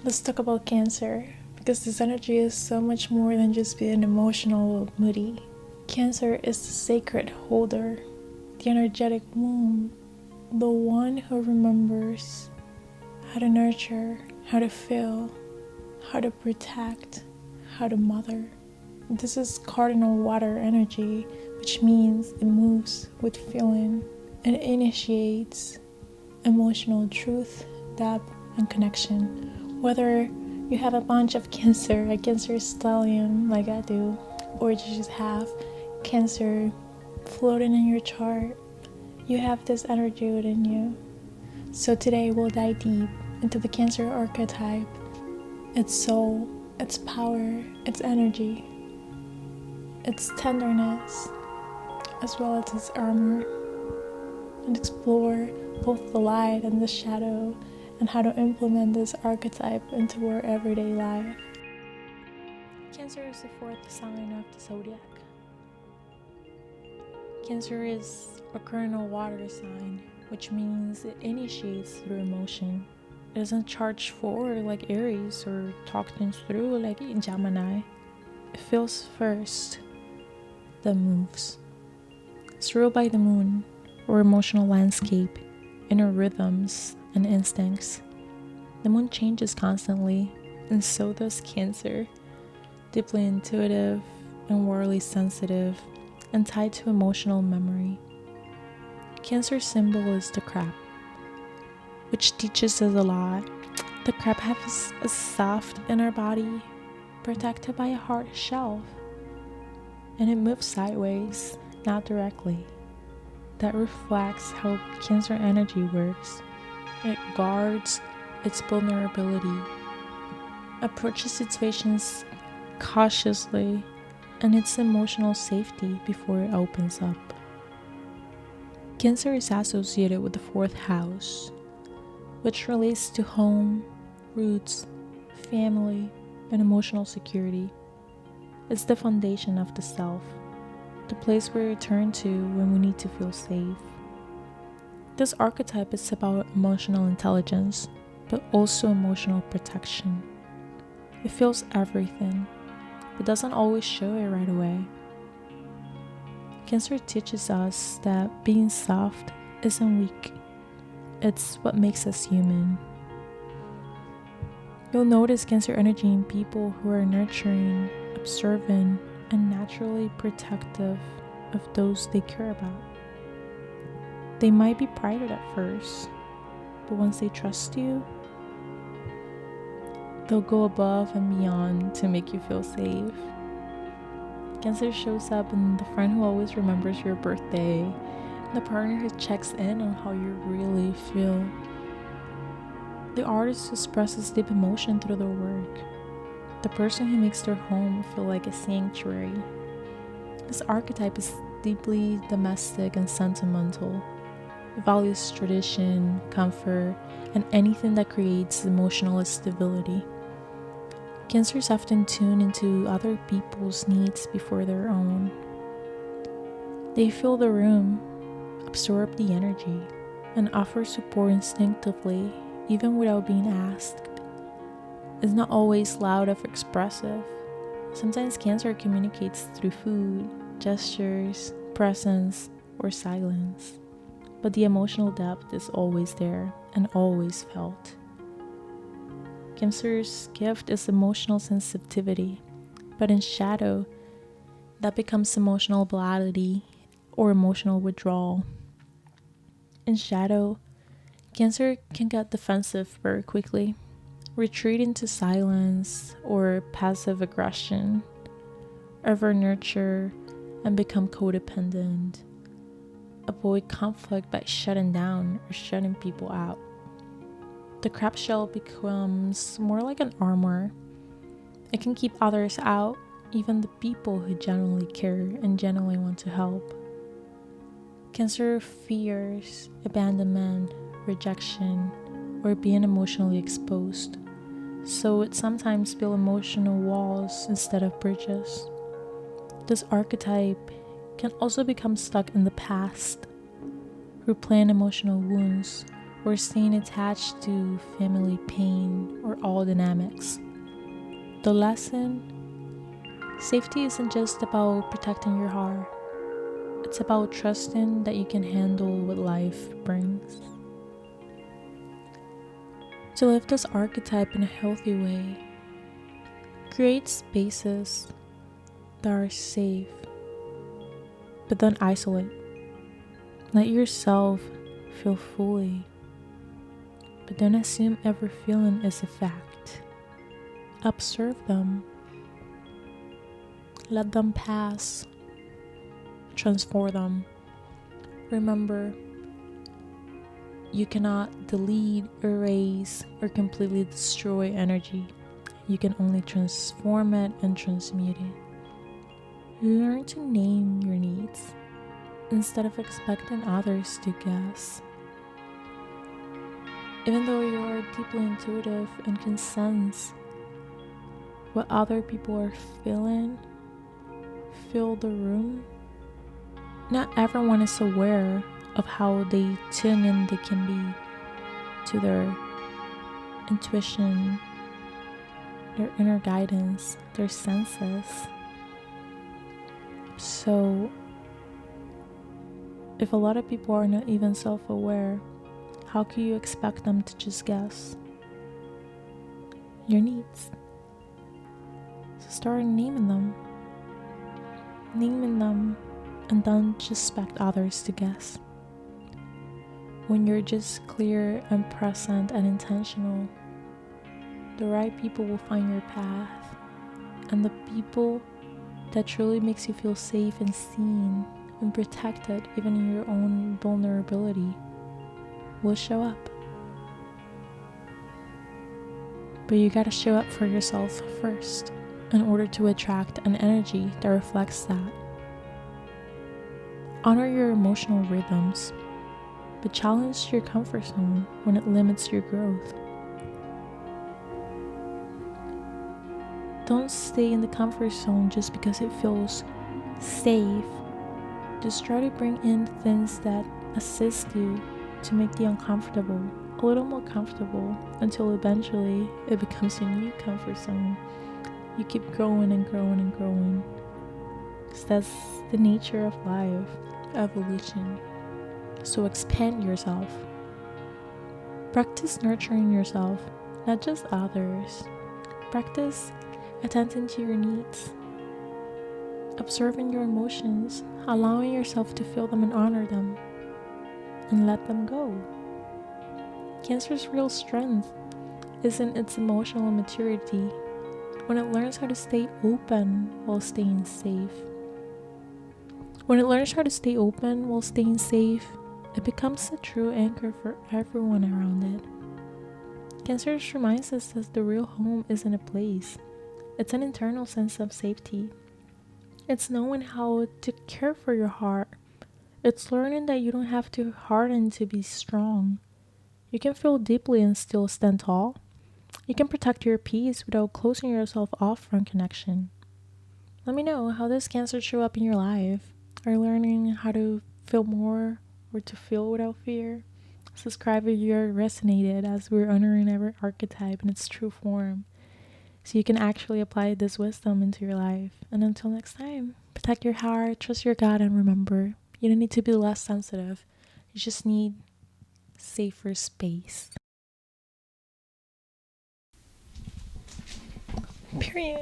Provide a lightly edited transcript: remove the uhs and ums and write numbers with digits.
Let's talk about Cancer, because this energy is so much more than just being emotional or moody. Cancer is the sacred holder, the energetic womb, the one who remembers how to nurture, how to feel, how to protect, how to mother. This is cardinal water energy, which means it moves with feeling and initiates emotional truth, depth, and connection. Whether you have a bunch of Cancer, a Cancer stallion like I do, or you just have Cancer floating in your chart, you have this energy within you. So today we'll dive deep into the Cancer archetype, its soul, its power, its energy, its tenderness, as well as its armor, and explore both the light and the shadow and how to implement this archetype into our everyday life. Cancer is the fourth sign of the zodiac. Cancer is a cardinal water sign, which means it initiates through emotion. It doesn't charge forward like Aries or talk things through like Gemini. It feels first, then moves. It's ruled by the moon, or emotional landscape, inner rhythms, and instincts. The moon changes constantly, and so does Cancer. Deeply intuitive and worldly sensitive, and tied to emotional memory. Cancer's symbol is the crab, which teaches us a lot. The crab has a soft inner body, protected by a hard shell, and it moves sideways, not directly. That reflects how Cancer energy works. It guards its vulnerability, approaches situations cautiously, and its emotional safety before it opens up. Cancer is associated with the fourth house, which relates to home, roots, family, and emotional security. It's the foundation of the self, the place we return to when we need to feel safe. This archetype is about emotional intelligence, but also emotional protection. It feels everything, but doesn't always show it right away. Cancer teaches us that being soft isn't weak. It's what makes us human. You'll notice Cancer energy in people who are nurturing, observant, and naturally protective of those they care about. They might be private at first, but once they trust you, they'll go above and beyond to make you feel safe. Cancer shows up in the friend who always remembers your birthday, the partner who checks in on how you really feel, the artist who expresses deep emotion through their work, the person who makes their home feel like a sanctuary. This archetype is deeply domestic and sentimental. It values tradition, comfort, and anything that creates emotional stability. Cancers often tune into other people's needs before their own. They fill the room, absorb the energy, and offer support instinctively, even without being asked. It's not always loud or expressive. Sometimes Cancer communicates through food, gestures, presence, or silence. But the emotional depth is always there and always felt. Cancer's gift is emotional sensitivity, but in shadow, that becomes emotional volatility or emotional withdrawal. In shadow, Cancer can get defensive very quickly, retreat into silence or passive aggression, over nurture and become codependent, avoid conflict by shutting down or shutting people out. The crab shell becomes more like an armor. It can keep others out, even the people who genuinely care and genuinely want to help. Cancer fears abandonment, rejection, or being emotionally exposed, so it sometimes builds emotional walls instead of bridges. This archetype can also become stuck in the past, replaying emotional wounds or staying attached to family pain or all dynamics. The lesson: safety isn't just about protecting your heart, it's about trusting that you can handle what life brings. To live this archetype in a healthy way, create spaces that are safe, but don't isolate. Let yourself feel fully, but don't assume every feeling is a fact. Observe them, let them pass, transform them. Remember, you cannot delete, erase, or completely destroy energy. You can only transform it and transmute it. Learn to name your needs instead of expecting others to guess. Even though you are deeply intuitive and can sense what other people are feeling, fill the room. Not everyone is aware of how they tune in they can be to their intuition, their inner guidance, their senses. So if a lot of people are not even self-aware, how can you expect them to just guess your needs? So start naming them, and don't just expect others to guess. When you're just clear and present and intentional, the right people will find your path, and the people that truly makes you feel safe and seen and protected even in your own vulnerability will show up. But you gotta show up for yourself first in order to attract an energy that reflects that. Honor your emotional rhythms, but challenge your comfort zone when it limits your growth. Don't stay in the comfort zone just because it feels safe. Just try to bring in things that assist you to make the uncomfortable a little more comfortable until eventually it becomes your new comfort zone. You keep growing and growing and growing, because that's the nature of life, evolution. So expand yourself. Practice nurturing yourself, not just others. Practice attending to your needs, observing your emotions, allowing yourself to feel them and honor them, and let them go. Cancer's real strength is in its emotional maturity, when it learns how to stay open while staying safe. When it learns how to stay open while staying safe, it becomes a true anchor for everyone around it. Cancer reminds us that the real home isn't a place. It's an internal sense of safety. It's knowing how to care for your heart. It's learning that you don't have to harden to be strong. You can feel deeply and still stand tall. You can protect your peace without closing yourself off from connection. Let me know how does Cancer show up in your life. Are you learning how to feel more or to feel without fear? Subscribe if you're resonated, as we're honoring every archetype in its true form, so you can actually apply this wisdom into your life. And until next time, protect your heart, trust your God, and remember, you don't need to be less sensitive. You just need safer space. Period.